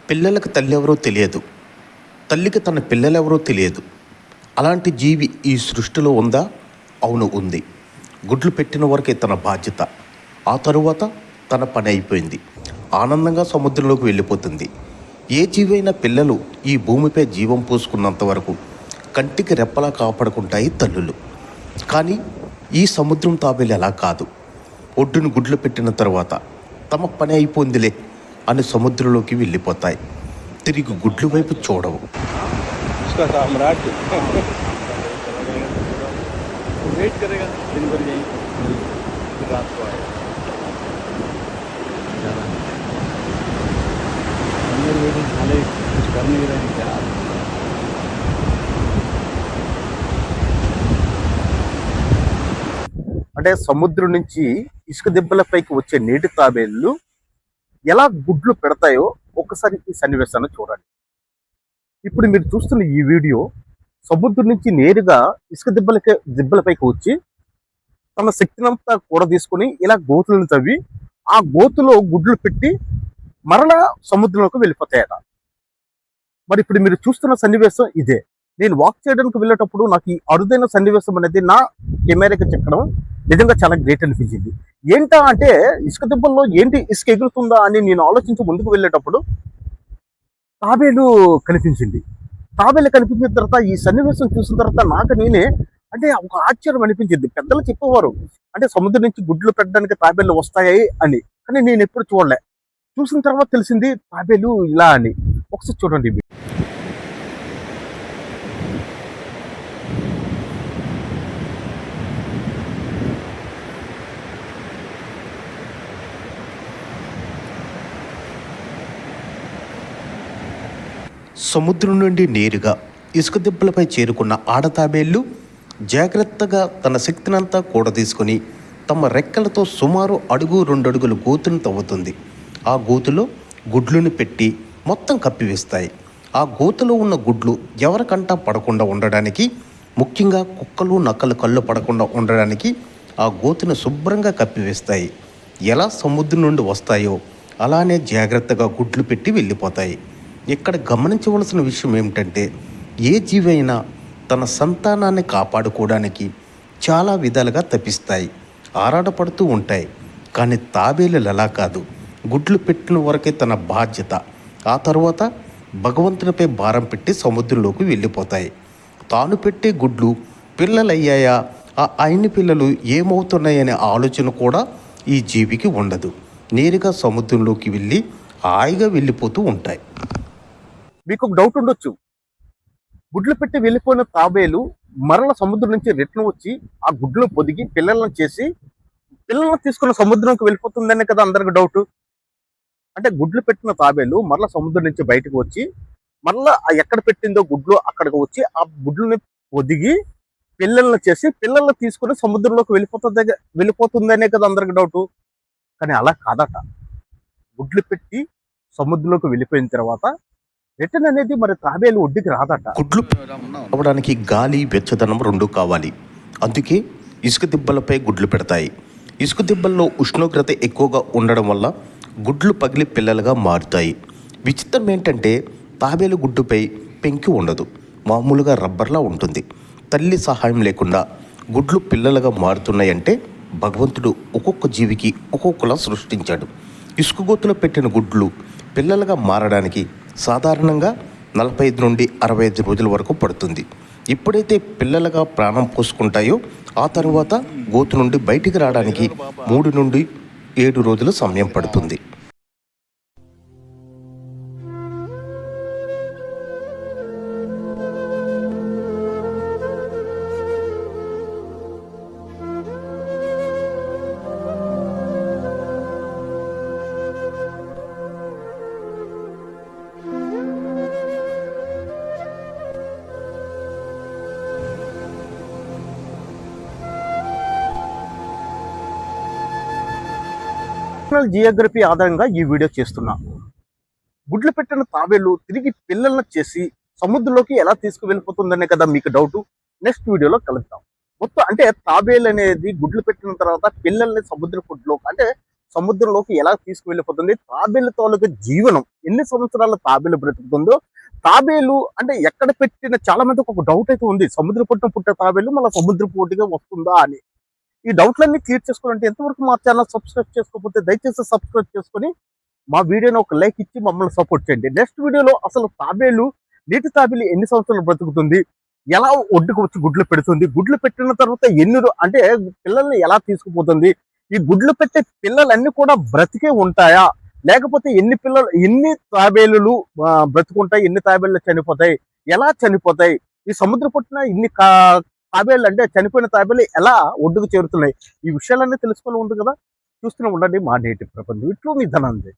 పిల్లలకు తల్లి ఎవరో తెలియదు, తల్లికి తన పిల్లలెవరో తెలియదు. అలాంటి జీవి ఈ సృష్టిలో ఉందా? అవును, ఉంది. గుడ్లు పెట్టిన వరకే తన బాధ్యత. ఆ తరువాత తన పని అయిపోయింది. ఆనందంగా సముద్రంలోకి వెళ్ళిపోతుంది. ఏ జీవైనా పిల్లలు ఈ భూమిపై జీవం పోసుకున్నంత వరకు కంటికి రెప్పలా కాపాడుకుంటాయి తల్లులు. కానీ ఈ సముద్రం తాబేలు అలా కాదు. ఒడ్డును గుడ్లు పెట్టిన తర్వాత తమ పని అయిపోయిందిలే అని సముద్రంలోకి వెళ్ళిపోతాయి. తిరిగి గుడ్లు వైపు చూడవు. అంటే సముద్రం నుంచి ఇసుక దిబ్బలపైకి వచ్చే నీటి తాబేళ్ళు ఎలా గుడ్లు పెడతాయో ఒకసారి ఈ సన్నివేశాన్ని చూడండి. ఇప్పుడు మీరు చూస్తున్న ఈ వీడియో సముద్రం నుంచి నేరుగా ఇసుక దిబ్బలపైకి వచ్చి తన శక్తినంతా కూడా తీసుకుని ఇలా గోతులను తవ్వి ఆ గోతులో గుడ్లు పెట్టి మరలా సముద్రంలోకి వెళ్ళిపోతాయట. మరి ఇప్పుడు మీరు చూస్తున్న సన్నివేశం ఇదే. నేను వాక్ చేయడానికి వెళ్ళేటప్పుడు నాకు ఈ అరుదైన సన్నివేశం అనేది నా కెమెరాకి చెక్కడం నిజంగా చాలా గ్రేట్ అనిపించింది. ఏంటా అంటే ఇసుక దిబ్బల్లో ఏంటి ఇసుక ఎగురుతుందా అని నేను ఆలోచించి ముందుకు వెళ్ళేటప్పుడు తాబేలు కనిపించింది. తాబేలు కనిపించిన తర్వాత ఈ సన్నివేశం చూసిన తర్వాత నాకు నేనే అంటే ఒక ఆశ్చర్యం అనిపించింది. పెద్దలు చెప్పేవారు అంటే సముద్రం నుంచి గుడ్లు పెట్టడానికి తాబేలు వస్తాయి అని, కానీ నేను ఎప్పుడు చూడలే. చూసిన తర్వాత తెలిసింది తాబేలు ఇలా అని. ఒకసారి చూడండి. సముద్రం నుండి నేరుగా ఇసుక దిబ్బలపై చేరుకున్న ఆడతాబేళ్లు జాగ్రత్తగా తన శక్తినంతా కూడా తీసుకొని తమ రెక్కలతో సుమారు 1-2 అడుగుల గోతును తవ్వుతుంది. ఆ గోతులో గుడ్లను పెట్టి మొత్తం కప్పివేస్తాయి. ఆ గోతులో ఉన్న గుడ్లు ఎవరికంటా పడకుండా ఉండడానికి, ముఖ్యంగా కుక్కలు నక్కలు కళ్ళు పడకుండా ఉండడానికి ఆ గోతును శుభ్రంగా కప్పివేస్తాయి. ఎలా సముద్రం నుండి వస్తాయో అలానే జాగ్రత్తగా గుడ్లు పెట్టి వెళ్ళిపోతాయి. ఇక్కడ గమనించవలసిన విషయం ఏమిటంటే ఏ జీవైనా తన సంతానాన్ని కాపాడుకోవడానికి చాలా విధాలుగా తప్పిస్తాయి, ఆరాటపడుతూ ఉంటాయి. కానీ తాబేలు అలా కాదు. గుడ్లు పెట్టిన వరకే తన బాధ్యత. ఆ తర్వాత భగవంతునిపై భారం పెట్టి సముద్రంలోకి వెళ్ళిపోతాయి. తాను పెట్టే గుడ్లు పిల్లలయ్యాయా, ఆ అయిన పిల్లలు ఏమవుతున్నాయనే ఆలోచన కూడా ఈ జీవికి ఉండదు. నేరుగా సముద్రంలోకి వెళ్ళి హాయిగా వెళ్ళిపోతూ ఉంటాయి. మీకు ఒక డౌట్ ఉండొచ్చు, గుడ్లు పెట్టి వెళ్ళిపోయిన తాబేలు మరల సముద్రం నుంచి రిటర్న్ వచ్చి ఆ గుడ్లను పొదిగి పిల్లలను చేసి పిల్లలను తీసుకున్న సముద్రంకి వెళ్ళిపోతుందనే కదా అందరికి డౌట్. అంటే గుడ్లు పెట్టిన తాబేలు మరల సముద్రం నుంచి బయటకు వచ్చి మరలా ఎక్కడ పెట్టిందో గుడ్లు అక్కడికి వచ్చి ఆ గుడ్లని పొదిగి పిల్లలను చేసి పిల్లలను తీసుకుని సముద్రంలోకి వెళ్ళిపోతుందనే కదా అందరికి డౌట్. కానీ అలా కాదట. గుడ్లు పెట్టి సముద్రంలోకి వెళ్ళిపోయిన తర్వాత రిటర్న్ అనేది మరి తాబేలు ఒడ్డుకి రాదట. గుడ్లు అవ్వడానికి గాలి, వెచ్చదనం 2 కావాలి. అందుకే ఇసుక దిబ్బలపై గుడ్లు పెడతాయి. ఇసుక దిబ్బల్లో ఉష్ణోగ్రత ఎక్కువగా ఉండడం వల్ల గుడ్లు పగిలి పిల్లలుగా మారుతాయి. విచిత్రం ఏంటంటే తాబేలు గుడ్డుపై పెంకి ఉండదు, మామూలుగా రబ్బర్లా ఉంటుంది. తల్లి సహాయం లేకుండా గుడ్లు పిల్లలుగా మారుతున్నాయంటే భగవంతుడు ఒక్కొక్క జీవికి ఒక్కొక్కలా సృష్టించాడు. ఇసుక గోతులో పెట్టిన గుడ్లు పిల్లలుగా మారడానికి సాధారణంగా 45 నుండి 65 రోజుల వరకు పడుతుంది. ఎప్పుడైతే పిల్లలుగా ప్రాణం పోసుకుంటాయో ఆ తరువాత గోతు నుండి బయటికి రావడానికి 3 నుండి 7 రోజుల సమయం పడుతుంది. జియోగ్రఫీ ఆధారంగా ఈ వీడియో చేస్తున్నా. గుడ్లు పెట్టిన తాబేలు తిరిగి పిల్లలను చేసి సముద్రంలోకి ఎలా తీసుకువెళ్ళిపోతుందనే కదా మీకు డౌట్. నెక్స్ట్ వీడియోలో కలుద్దాం. మొత్తం అంటే తాబేలు అనేది గుడ్లు పెట్టిన తర్వాత పిల్లల్ని సముద్ర గుడ్లో అంటే సముద్రంలోకి ఎలా తీసుకువెళ్ళిపోతుంది, తాబేలు తాలూకు జీవనం ఎన్ని సంవత్సరాల తాబేలు బ్రతుకుతుందో, తాబేలు అంటే ఎక్కడ పెట్టిన చాలా మందికి ఒక డౌట్ అయితే ఉంది, సముద్ర పుట్టిన పుట్టే తాబేలు మళ్ళీ సముద్ర పోటీగా వస్తుందా అని. ఈ డౌట్లన్నీ క్లియర్ చేసుకోవాలంటే ఎంతవరకు మా ఛానల్ సబ్స్క్రైబ్ చేసుకోకపోతే దయచేసి సబ్స్క్రైబ్ చేసుకొని మా వీడియోని ఒక లైక్ ఇచ్చి మమ్మల్ని సపోర్ట్ చేయండి. నెక్స్ట్ వీడియోలో అసలు తాబేలు, నీటి తాబేలు ఎన్ని సంవత్సరాలు బ్రతుకుతుంది, ఎలా ఒడ్డుకు వచ్చి గుడ్లు పెడుతుంది, గుడ్లు పెట్టిన తర్వాత అంటే పిల్లల్ని ఎలా తీసుకుపోతుంది, ఈ గుడ్లు పెట్టే పిల్లలన్నీ కూడా బ్రతికే ఉంటాయా, లేకపోతే ఎన్ని తాబేలులు బ్రతుకుంటాయి, ఎన్ని తాబేళ్ళు చనిపోతాయి, ఎలా చనిపోతాయి, ఈ సముద్ర పుట్టిన ఇన్ని తాబేళ్ళు అంటే చనిపోయిన తాబేళ్ళు ఎలా ఒడ్డుకు చేరుతున్నాయి, ఈ విషయాలన్నీ తెలుసుకొని ఉంది కదా. చూస్తూనే ఉండండి మా నేటి ప్రపంచం. ఇట్లు మీ ధనంజయ్.